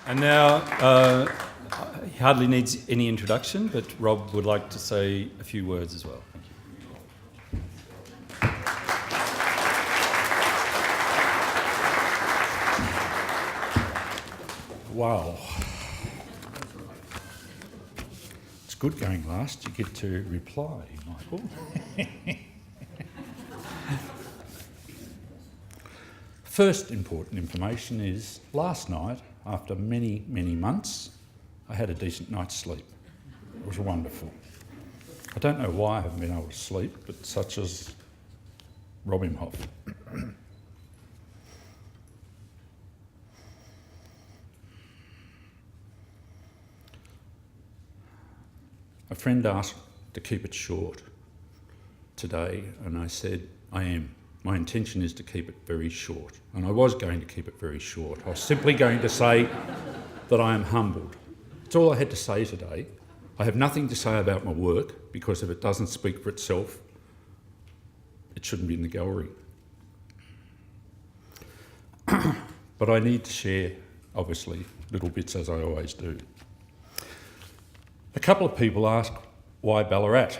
And now, he hardly needs any introduction, but Rob would like to say a few words as well. Thank you. Wow. It's good going last. You get to reply, Michael. First important information is last night, after many, many months, I had a decent night's sleep. It was wonderful. I don't know why I haven't been able to sleep, but such as Rob Imhoff. A friend asked to keep it short today, and I said, I am. My intention is to keep it very short. And I was going to keep it very short. I was simply going to say that I am humbled. That's all I had to say today. I have nothing to say about my work, because if it doesn't speak for itself, it shouldn't be in the gallery. But I need to share, obviously, little bits as I always do. A couple of people ask, why Ballarat?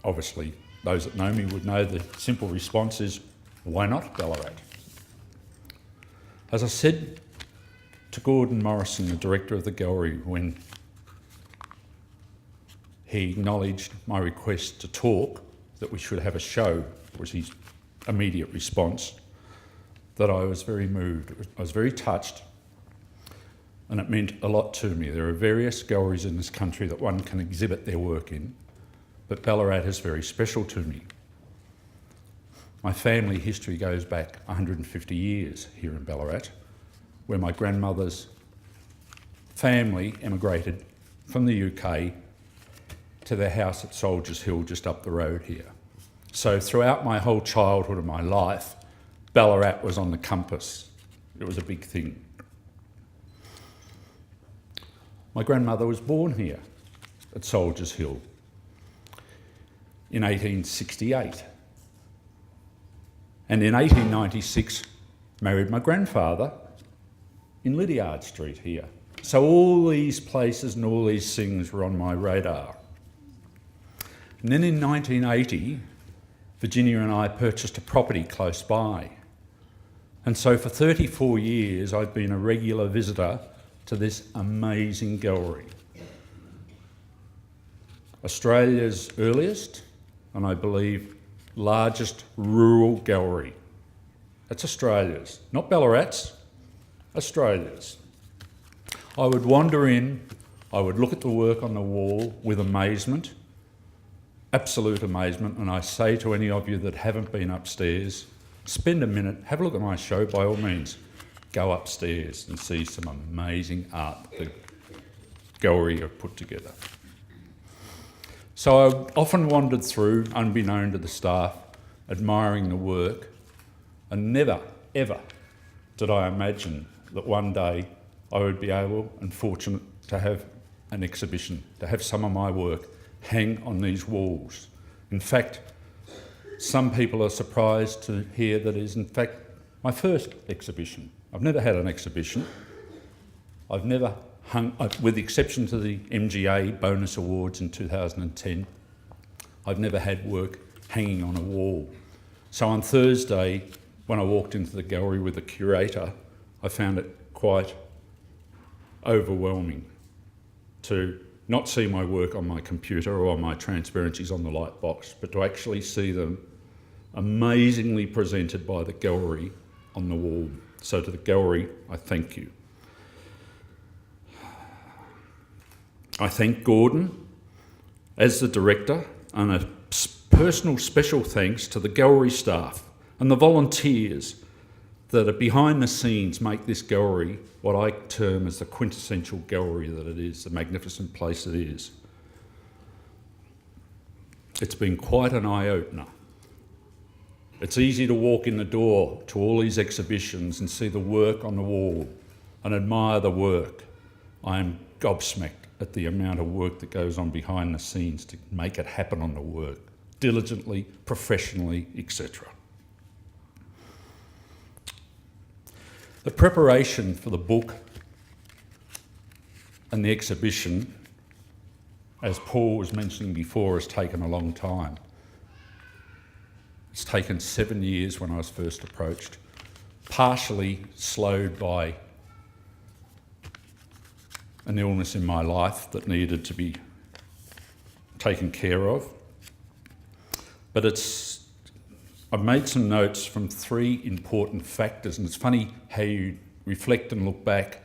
Obviously, those that know me would know the simple response is, why not Ballarat? As I said to Gordon Morrison, the director of the gallery, when he acknowledged my request to talk, that we should have a show, was his immediate response, that I was very moved. I was very touched, and it meant a lot to me. There are various galleries in this country that one can exhibit their work in, but Ballarat is very special to me. My family history goes back 150 years here in Ballarat, where my grandmother's family emigrated from the UK to their house at Soldiers Hill just up the road here. So throughout my whole childhood and my life, Ballarat was on the compass. It was a big thing. My grandmother was born here at Soldiers Hill in 1868. And in 1896, married my grandfather in Lydiard Street here. So all these places and all these things were on my radar. And then in 1980, Virginia and I purchased a property close by. And so for 34 years, I've been a regular visitor to this amazing gallery. Australia's earliest, and I believe largest rural gallery. That's Australia's, not Ballarat's, Australia's. I would wander in, I would look at the work on the wall with amazement, absolute amazement, and I say to any of you that haven't been upstairs, spend a minute, have a look at my show by all means. Go upstairs and see some amazing art that the gallery have put together. So I often wandered through, unbeknown to the staff, admiring the work, and never, ever did I imagine that one day I would be able and fortunate to have an exhibition, to have some of my work hang on these walls. In fact, some people are surprised to hear that it is in fact my first exhibition. I've never had an exhibition. I've never hung, with the exception to the MGA bonus awards in 2010, I've never had work hanging on a wall. So on Thursday, when I walked into the gallery with the curator, I found it quite overwhelming to not see my work on my computer or on my transparencies on the light box, but to actually see them amazingly presented by the gallery on the wall. So to the gallery, I thank you. I thank Gordon as the director, and a personal special thanks to the gallery staff and the volunteers that are behind the scenes make this gallery what I term as the quintessential gallery that it is, the magnificent place it is. It's been quite an eye-opener. It's easy to walk in the door to all these exhibitions and see the work on the wall and admire the work. I am gobsmacked at the amount of work that goes on behind the scenes to make it happen on the work, diligently, professionally, etc. The preparation for the book and the exhibition, as Paul was mentioning before, has taken a long time. It's taken 7 years when I was first approached, partially slowed by an illness in my life that needed to be taken care of. But I've made some notes from 3 important factors, and it's funny how you reflect and look back,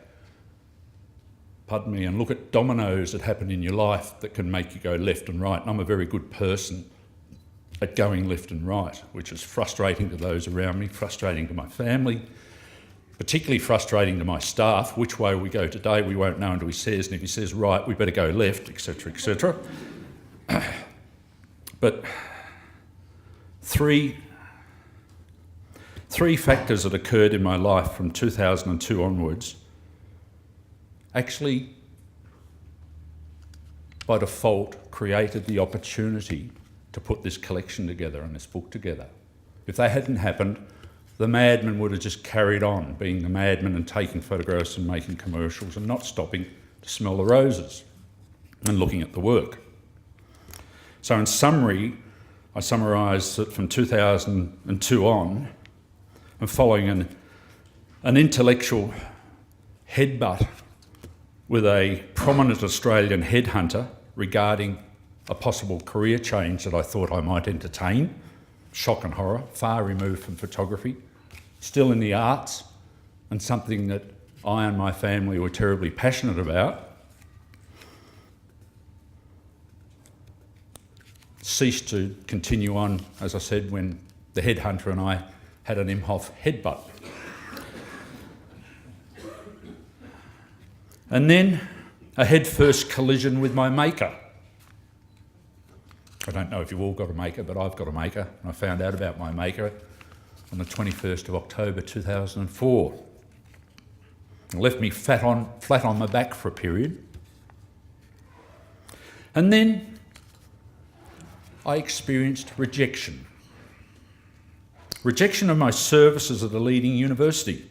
pardon me, and look at dominoes that happen in your life that can make you go left and right. And I'm a very good person at going left and right, which is frustrating to those around me, frustrating to my family, particularly frustrating to my staff. Which way we go today, we won't know until he says, and if he says right, we better go left, etc., etc. But three factors that occurred in my life from 2002 onwards actually, by default, created the opportunity to put this collection together and this book together. If they hadn't happened, the madman would have just carried on being the madman and taking photographs and making commercials and not stopping to smell the roses and looking at the work. So in summary, I summarise that from 2002 on, and following an intellectual headbutt with a prominent Australian headhunter regarding a possible career change that I thought I might entertain, shock and horror, far removed from photography, still in the arts, and something that I and my family were terribly passionate about, ceased to continue on, as I said, when the headhunter and I had an Imhoff headbutt. And then a head-first collision with my maker. I don't know if you've all got a maker, but I've got a maker, and I found out about my maker on the 21st of October 2004. It left me flat on my back for a period. And then I experienced rejection. Rejection of my services at a leading university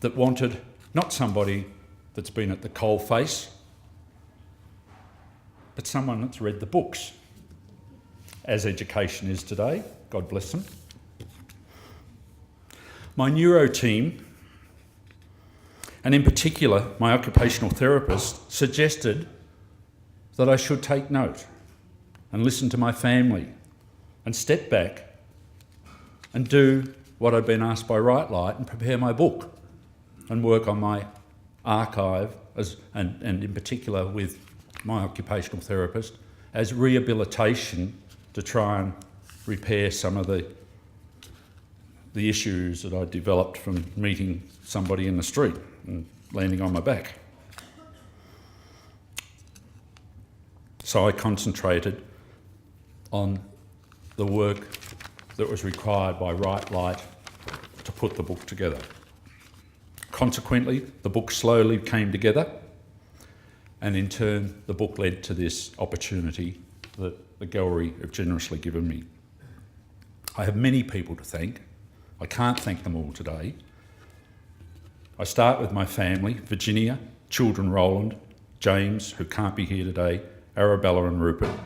that wanted not somebody that's been at the coalface, but someone that's read the books, as education is today, God bless them. My neuro team, and in particular my occupational therapist, suggested that I should take note and listen to my family and step back and do what I'd been asked by Right Light and prepare my book and work on my archive, and in particular with my occupational therapist, as rehabilitation to try and repair some of the issues that I developed from meeting somebody in the street and landing on my back. So I concentrated on the work that was required by Right Light to put the book together. Consequently, the book slowly came together, and in turn, the book led to this opportunity that the Gallery have generously given me. I have many people to thank. I can't thank them all today. I start with my family, Virginia, children Roland, James, who can't be here today, Arabella and Rupert,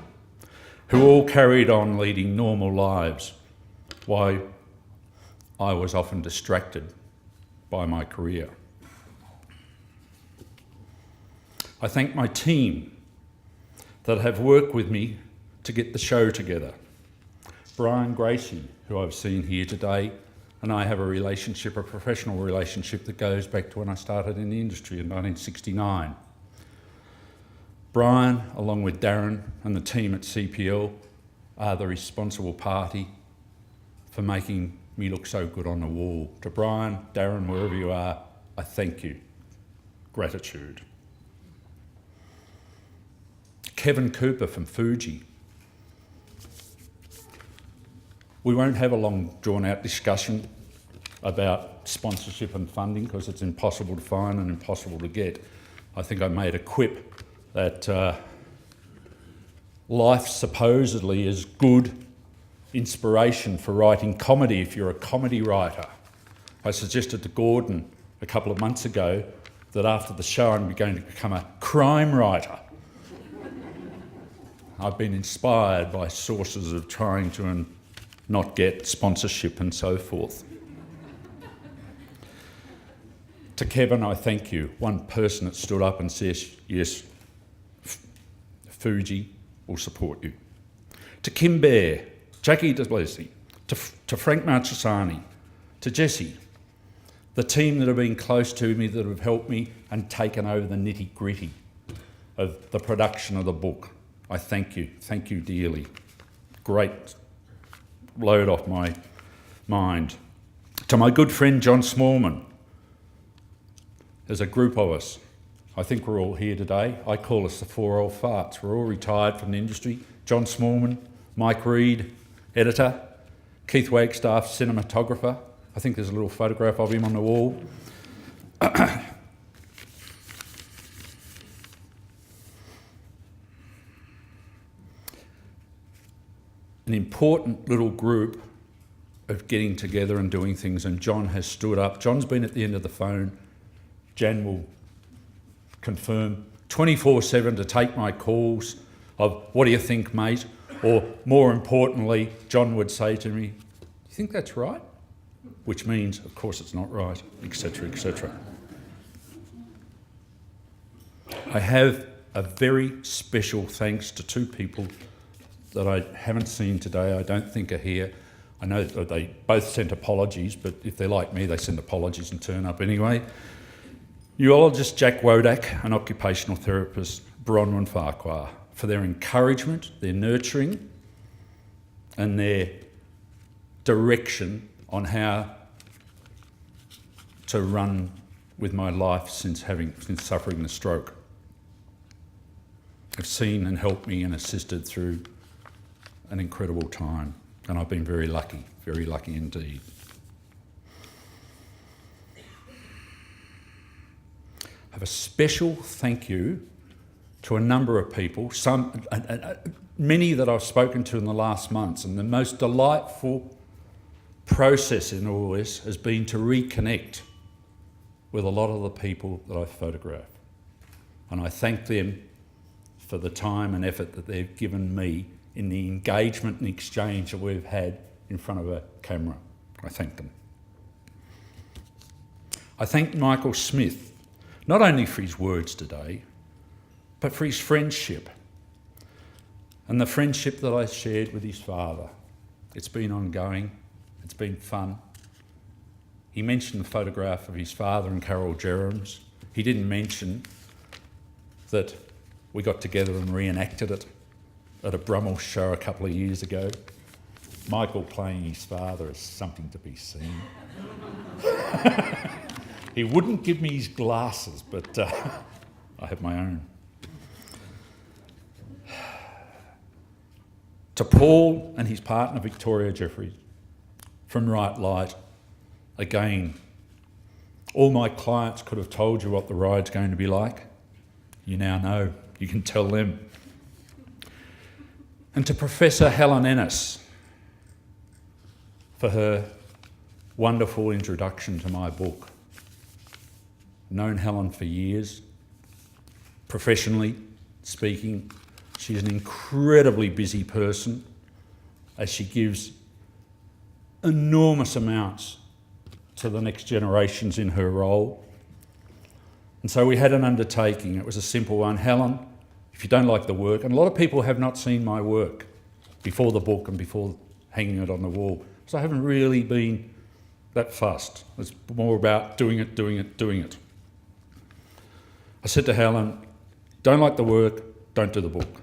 who all carried on leading normal lives while I was often distracted by my career. I thank my team that have worked with me to get the show together. Brian Gracie, who I've seen here today, and I have a professional relationship that goes back to when I started in the industry in 1969. Brian, along with Darren and the team at CPL, are the responsible party for making me look so good on the wall. To Brian, Darren, wherever you are, I thank you. Gratitude. Kevin Cooper from Fuji. We won't have a long drawn-out discussion about sponsorship and funding because it's impossible to find and impossible to get. I think I made a quip that life supposedly is good inspiration for writing comedy if you're a comedy writer. I suggested to Gordon a couple of months ago that after the show I'm going to become a crime writer. I've been inspired by sources of trying to not get sponsorship and so forth. To Kevin, I thank you. One person that stood up and says, yes, Fuji will support you. To Kim Bear, Jackie DeBlasi, to Frank Marchesani, to Jesse, the team that have been close to me, that have helped me and taken over the nitty-gritty of the production of the book. I thank you dearly. Great load off my mind. To my good friend John Smallman, there's a group of us. I think we're all here today. I call us the four old farts. We're all retired from the industry. John Smallman, Mike Reed, editor, Keith Wagstaff, cinematographer. I think there's a little photograph of him on the wall. An important little group of getting together and doing things, and John has stood up. John's been at the end of the phone. Jan will confirm, 24/7 to take my calls of, what do you think, mate? Or more importantly, John would say to me, do you think that's right? Which means, of course, it's not right, etc., etc. I have a very special thanks to two people that I haven't seen today, I don't think are here. I know that they both sent apologies, but if they're like me, they send apologies and turn up anyway. Urologist Jack Wodak and occupational therapist Bronwyn Farquhar, for their encouragement, their nurturing, and their direction on how to run with my life since suffering the stroke. Have seen and helped me and assisted through an incredible time, and I've been very lucky indeed. I have a special thank you to a number of people, many that I've spoken to in the last months, and the most delightful process in all this has been to reconnect with a lot of the people that I've photographed. And I thank them for the time and effort that they've given me in the engagement and exchange that we've had in front of a camera. I thank them. I thank Michael Smith, not only for his words today, but for his friendship and the friendship that I shared with his father. It's been ongoing, it's been fun. He mentioned the photograph of his father and Carol Jerams. He didn't mention that we got together and reenacted it at a Brummel show a couple of years ago. Michael playing his father is something to be seen. He wouldn't give me his glasses, but I have my own. To Paul and his partner Victoria Jeffries from Right Light, again, all my clients could have told you what the ride's going to be like. You now know, you can tell them. And to Professor Helen Ennis for her wonderful introduction to my book. Known Helen for years, professionally speaking. She's an incredibly busy person as she gives enormous amounts to the next generations in her role. And so we had an undertaking. It was a simple one. Helen, if you don't like the work, and a lot of people have not seen my work before the book and before hanging it on the wall, so I haven't really been that fussed. It's more about doing it. I said to Helen, don't like the work, don't do the book.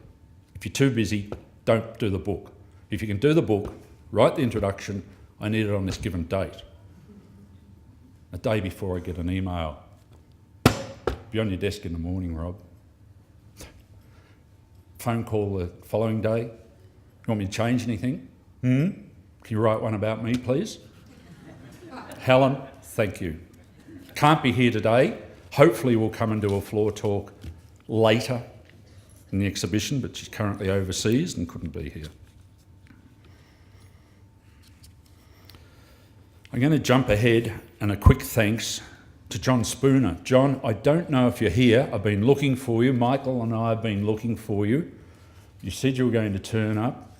If you're too busy, don't do the book. If you can do the book, write the introduction, I need it on this given date. A day before I get an email. Be on your desk in the morning, Rob. Phone call the following day. You want me to change anything? Can you write one about me, please? Helen, thank you. Can't be here today. Hopefully we'll come and do a floor talk later in the exhibition, but she's currently overseas and couldn't be here. I'm going to jump ahead and a quick thanks to John Spooner. John, I don't know if you're here. I've been looking for you. Michael and I have been looking for you. You said you were going to turn up.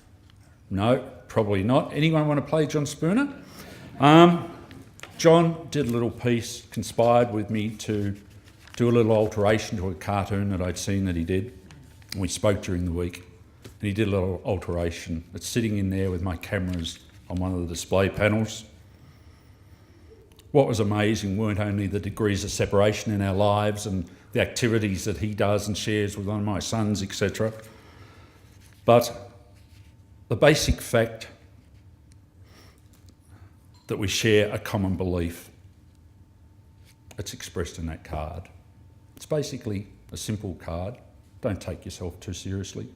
No, probably not. Anyone want to play John Spooner? John did a little piece, conspired with me to do a little alteration to a cartoon that I'd seen that he did. And we spoke during the week. And he did a little alteration. It's sitting in there with my cameras on one of the display panels. What was amazing weren't only the degrees of separation in our lives and the activities that he does and shares with one of my sons, etc., but the basic fact that we share a common belief. It's expressed in that card. It's basically a simple card. Don't take yourself too seriously.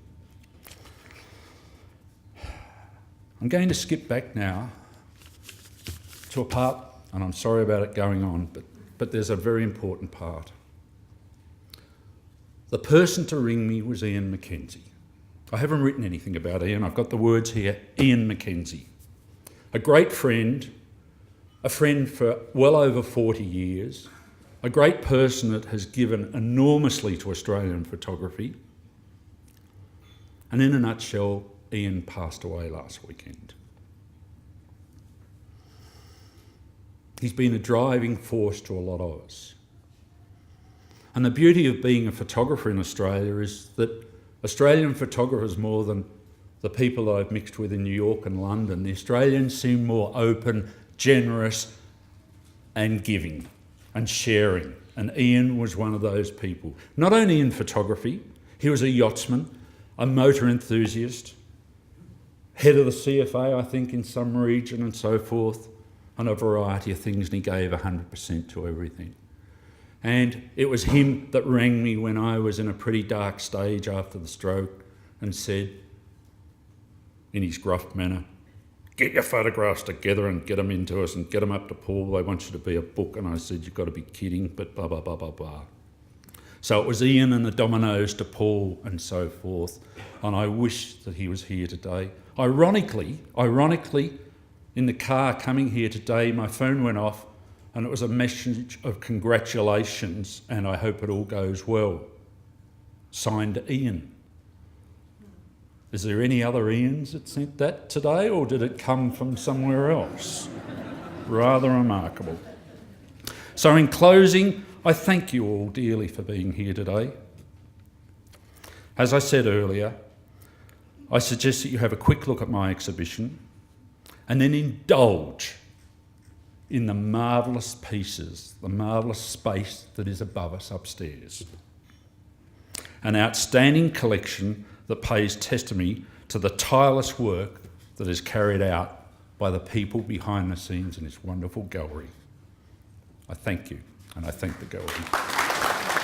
I'm going to skip back now to a part, and I'm sorry about it going on, but there's a very important part. The person to ring me was Ian Mackenzie. I haven't written anything about Ian. I've got the words here, Ian Mackenzie. A great friend, a friend for well over 40 years, a great person that has given enormously to Australian photography. And in a nutshell, Ian passed away last weekend. He's been a driving force to a lot of us. And the beauty of being a photographer in Australia is that Australian photographers, more than the people that I've mixed with in New York and London, the Australians seem more open, generous and giving and sharing. And Ian was one of those people. Not only in photography, he was a yachtsman, a motor enthusiast, head of the CFA, I think, in some region and so forth, and a variety of things, and he gave 100% to everything. And it was him that rang me when I was in a pretty dark stage after the stroke and said, in his gruff manner, "Get your photographs together and get them into us and get them up to Paul. They want you to be a book." And I said, "You've got to be kidding," but blah, blah, blah, blah, blah. So it was Ian and the dominoes to Paul and so forth. And I wish that he was here today. Ironically, in the car coming here today, my phone went off and it was a message of congratulations and I hope it all goes well. Signed Ian. Is there any other Ians that sent that today, or did it come from somewhere else? Rather remarkable. So in closing, I thank you all dearly for being here today. As I said earlier, I suggest that you have a quick look at my exhibition and then indulge in the marvellous pieces, the marvellous space that is above us upstairs. An outstanding collection that pays testimony to the tireless work that is carried out by the people behind the scenes in this wonderful gallery. I thank you, and I thank the gallery.